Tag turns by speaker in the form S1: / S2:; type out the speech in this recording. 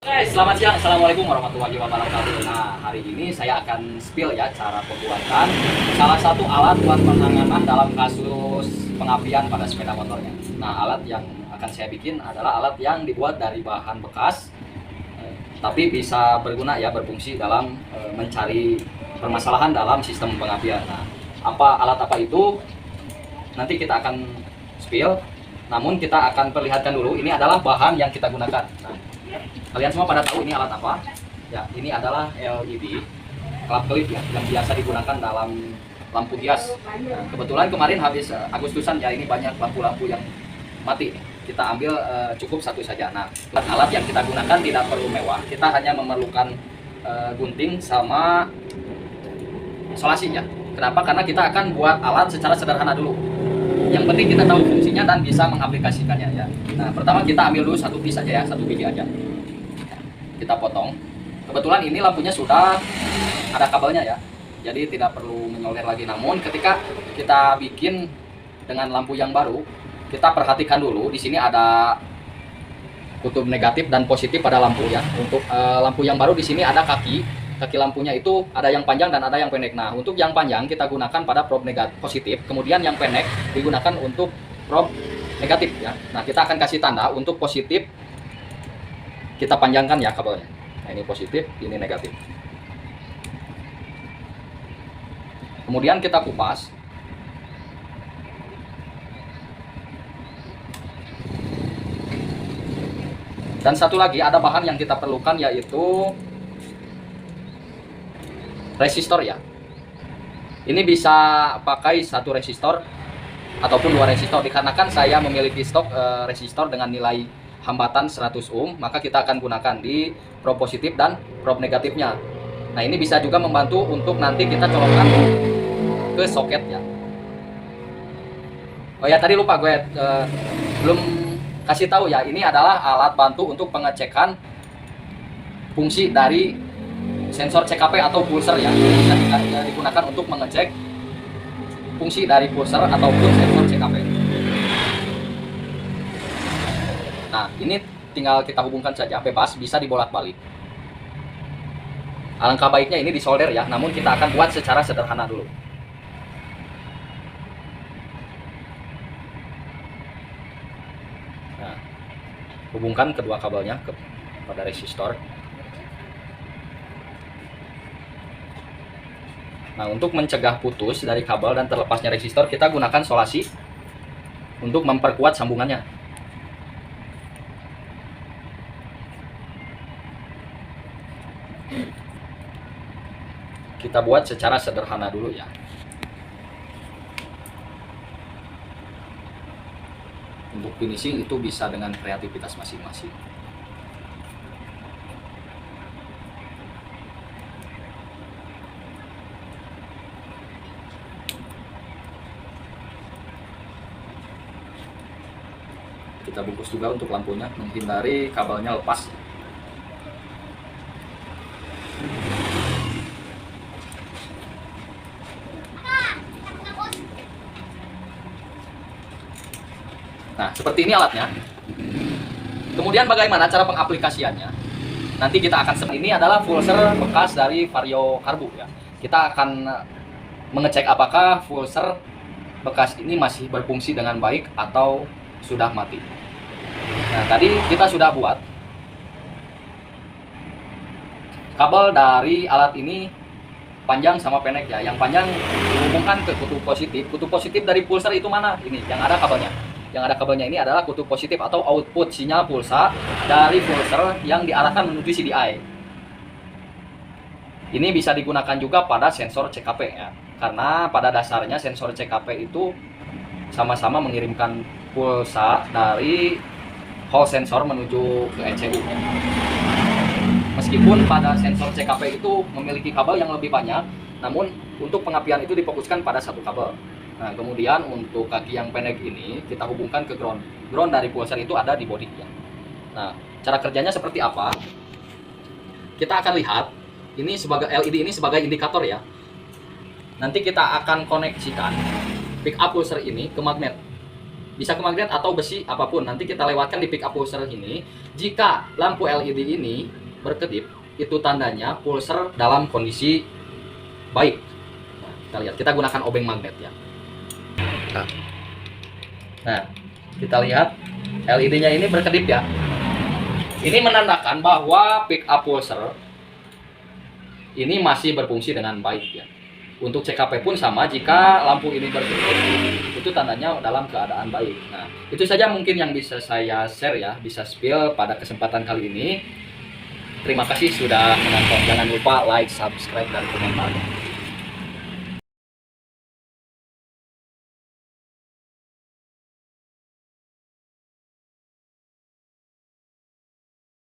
S1: Oke, selamat siang. Assalamualaikum warahmatullahi wabarakatuh. Nah, hari ini saya akan spill ya cara pembuatan salah satu alat buat penanganan dalam kasus pengapian pada sepeda motornya. Nah, alat yang akan saya bikin adalah alat yang dibuat dari bahan bekas, tapi bisa berguna ya, berfungsi dalam mencari permasalahan dalam sistem pengapian. Nah, alat apa itu? Nanti kita akan spill. Namun kita akan perlihatkan dulu. Ini adalah bahan yang kita gunakan. Nah, kalian semua pada tahu ini alat apa? Ya, ini adalah LED klap kelip ya, yang biasa digunakan dalam lampu hias. Nah, kebetulan kemarin habis Agustusan ya, ini banyak lampu-lampu yang mati. Kita ambil cukup satu saja. Nah, alat yang kita gunakan tidak perlu mewah. Kita hanya memerlukan gunting sama isolasinya. Kenapa? Karena kita akan buat alat secara sederhana dulu. Yang penting kita tahu fungsinya dan bisa mengaplikasikannya ya. Nah, pertama kita ambil dulu satu piece aja ya, satu biji aja. Kita potong. Kebetulan ini lampunya sudah ada kabelnya ya, jadi tidak perlu menyolder lagi. Namun ketika kita bikin dengan lampu yang baru, kita perhatikan dulu di sini ada kutub negatif dan positif pada lampu ya. Untuk lampu yang baru di sini ada kaki lampunya itu ada yang panjang dan ada yang pendek. Nah, untuk yang panjang kita gunakan pada prob negatif positif, kemudian yang pendek digunakan untuk prob negatif ya. Nah, kita akan kasih tanda untuk positif. Kita panjangkan ya kabelnya. Nah, ini positif, ini negatif. Kemudian kita kupas. Dan satu lagi ada bahan yang kita perlukan, yaitu resistor ya. Ini bisa pakai satu resistor ataupun dua resistor. Dikarenakan saya memiliki stok resistor dengan nilai hambatan 100 ohm, maka kita akan gunakan di prob positif dan prob negatifnya. Nah, ini bisa juga membantu untuk nanti kita colokkan ke soket ya. Oh ya, tadi lupa gue belum kasih tahu ya, ini adalah alat bantu untuk pengecekan fungsi dari sensor CKP atau pulser ya. Bisa digunakan untuk mengecek fungsi dari pulser ataupun sensor CKP. Nah, ini tinggal kita hubungkan saja, bebas, bisa dibolak-balik. Alangkah baiknya ini disolder ya, namun kita akan buat secara sederhana dulu. Nah, hubungkan kedua kabelnya pada resistor. Nah, untuk mencegah putus dari kabel dan terlepasnya resistor, kita gunakan solasi untuk memperkuat sambungannya. Kita buat secara sederhana dulu ya. Untuk finishing itu bisa dengan kreativitas masing-masing. Kita bungkus juga untuk lampunya, menghindari kabelnya lepas. Nah, seperti ini alatnya. Kemudian bagaimana cara pengaplikasiannya? Nanti kita akan ini adalah pulser bekas dari Vario Karbu ya. Kita akan mengecek apakah pulser bekas ini masih berfungsi dengan baik atau sudah mati. Nah, tadi kita sudah buat kabel dari alat ini panjang sama pendek ya. Yang panjang dihubungkan ke kutub positif. Kutub positif dari pulser itu mana? Ini yang ada kabelnya. Yang ada kabelnya ini adalah kutub positif atau output sinyal pulsa dari pulser yang diarahkan menuju CDI. Ini bisa digunakan juga pada sensor CKP ya. Karena pada dasarnya sensor CKP itu sama-sama mengirimkan pulsa dari hall sensor menuju ke ECU. Meskipun pada sensor CKP itu memiliki kabel yang lebih banyak, namun untuk pengapian itu difokuskan pada satu kabel. Nah, kemudian untuk kaki yang pendek ini kita hubungkan ke ground. Ground dari pulser itu ada di bodi ya. Nah, cara kerjanya seperti apa? Kita akan lihat ini sebagai LED ini sebagai indikator ya. Nanti kita akan koneksikan pick up pulser ini ke magnet. bisa ke magnet atau besi apapun. Nanti kita lewatkan di pick up pulser ini. Jika lampu LED ini berkedip, itu tandanya pulser dalam kondisi baik. Nah, kita lihat, kita gunakan obeng magnet ya. Nah, kita lihat LED-nya ini berkedip ya. Ini menandakan bahwa pick up pulser ini masih berfungsi dengan baik ya. Untuk CKP pun sama, jika lampu ini berkedip itu tandanya dalam keadaan baik. Nah, itu saja mungkin yang bisa saya share ya, bisa spill pada kesempatan kali ini. Terima kasih sudah menonton. Jangan lupa like, subscribe, dan komentar.